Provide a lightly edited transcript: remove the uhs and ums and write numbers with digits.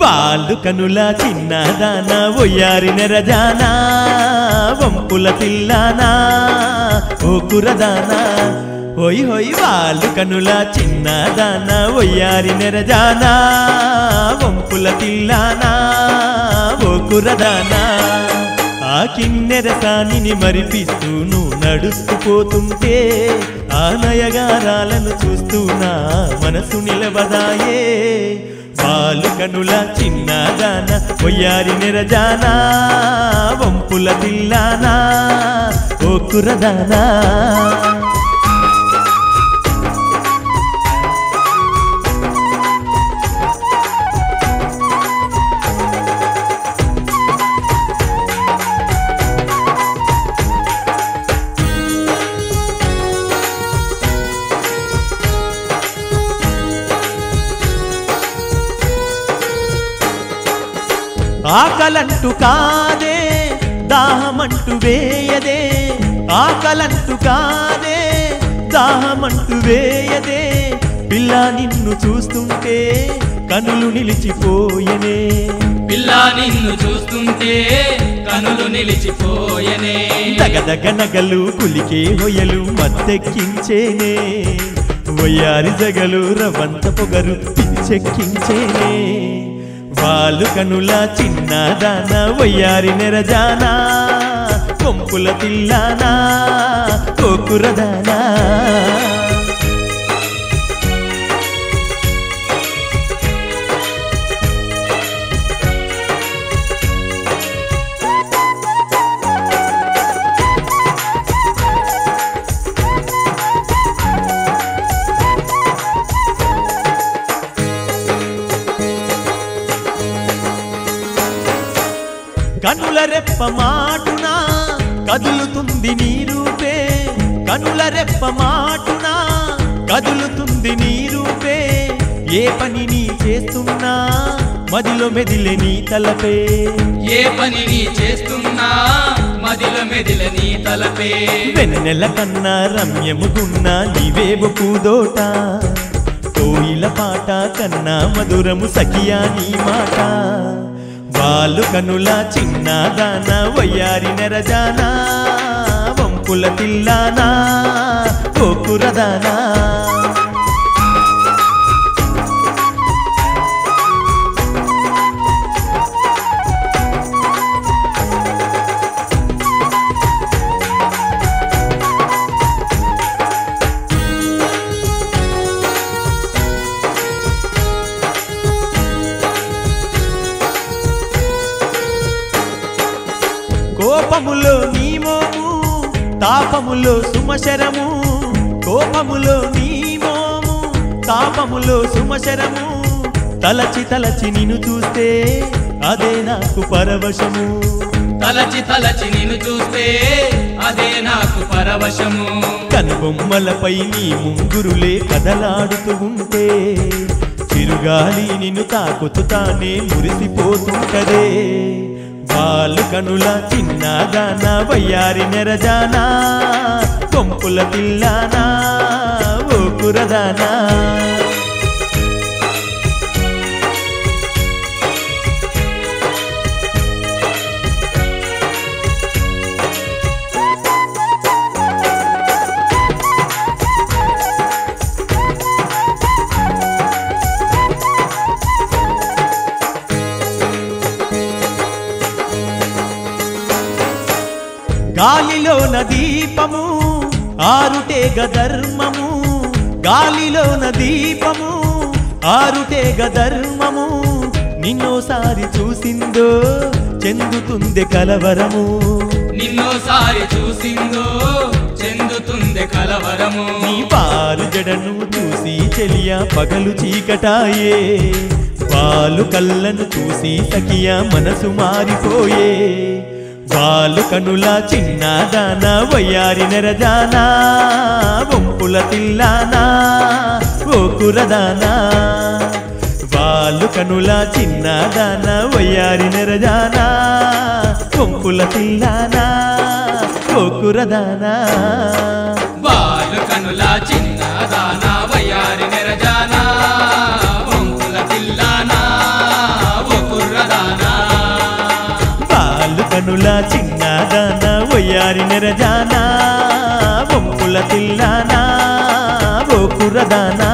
వాళ్ళు కనుల చిన్నదాన ఒయ్యారి నెరజానా వంపుల తిల్లానా ఓ కురదానా హోయ్ హోయ్ వాళ్ళు కనుల చిన్నదాన ఒయ్యారి నెరజానా వంపుల తిల్లానా ఓ కురదానా ఆ కిన్నెరసానిని మరిపిస్తూ నువ్వు నడుస్తూ పోతుంటే ఆ నయగారాలను చూస్తూ నా మనసు నిలబదాయే వాళ్ళు కనుల చిన్నదాన ఒయ్యారి నెరజానా వంపుల తిల్లానా ఓ కురదానా ఆకలంటూ కాదే దాహమంటూ వేయదే ఆకలంటూ కాదే దాహమంటూ వేయదే పిల్ల నిన్ను చూస్తుంటే కనులు నిలిచిపోయనే పిల్ల నిన్ను చూస్తుంటే కనులు నిలిచిపోయనే దగదగ నగలు కులికే హొయలు మత్తెక్కించేనే వయ్యారి జగలు రవంత పొగరు పిచ్చెక్కించేనే వాళ్ళు కనుల చిన్నదాన వయ్యారి నెరజానా కొంపుల తిల్లానా ఓ కురదానా కనుల రెప్ప మాటునా కదులుతుంది నీ రూపే కనుల రెప్ప మాటునా కదులుతుంది నీ రూపే ఏ పని నీ చేస్తున్నా మదిలో మెదిలే నీ తలపే ఏ పని నీ చేస్తున్నా మదిలో మెదిలే నీ తలపే వెన్నెల కన్నా రమ్యముగున్నా నీవేవు పూదోట కోయిల పాట కన్నా మధురము సఖియా నీ మాట వాళ్ళు కనుల చిన్నదాన వయ్యారి నెరజానా వంపుల తిల్లానా ఓ కురదానా కోపములో నీ మోము తాపములో సుమశరము కోపములో నీ మోము తాపములో సుమశరము తలచి తలచి నిన్ను చూస్తే అదే నాకు పరవశము తలచి తలచి నిన్ను చూస్తే అదే నాకు పరవశము కనుబొమ్మలపై నీ ముంగురులే కదలాడుతూ ఉంటే చిరుగాలి నిన్ను తాకుతూ తానే మురిసిపోతుంటదే వాళ్ళు కనుల చిన్నదాన వయ్యారి నెరజానా కొంపుల తిల్లానా ఓ కురదానా గాలిలోన దీపము ఆరుటేగ ధర్మము గాలిలోన దీపము ఆరుటేగ ధర్మము నిన్నోసారి చూసిందో చెందుతుంది కలవరము నిన్నోసారి చూసిందో చెందుతుంది కలవరము నీ పాలు జడను చూసి చెలియా పగలు చీకటాయే పాలు కళ్ళను చూసి సఖియా మనసు మారిపోయే వాళ్ళు కనుల చిన్నదాన వయ్యారి నెరజానా వంపుల తిల్లానా ఓ కురదానా వాళ్ళు కనుల చిన్నదాన వయ్యారి నెరజానా వంపుల తిల్లానా ఓ కురదానా వాళ్ళు కనుల చిన్నదాన వయ్యారి నెరజానా వంపుల తిల్లానా ఓ వయ్యారి నెరజానా వంపుల తిల్లానా ఓ కురదానా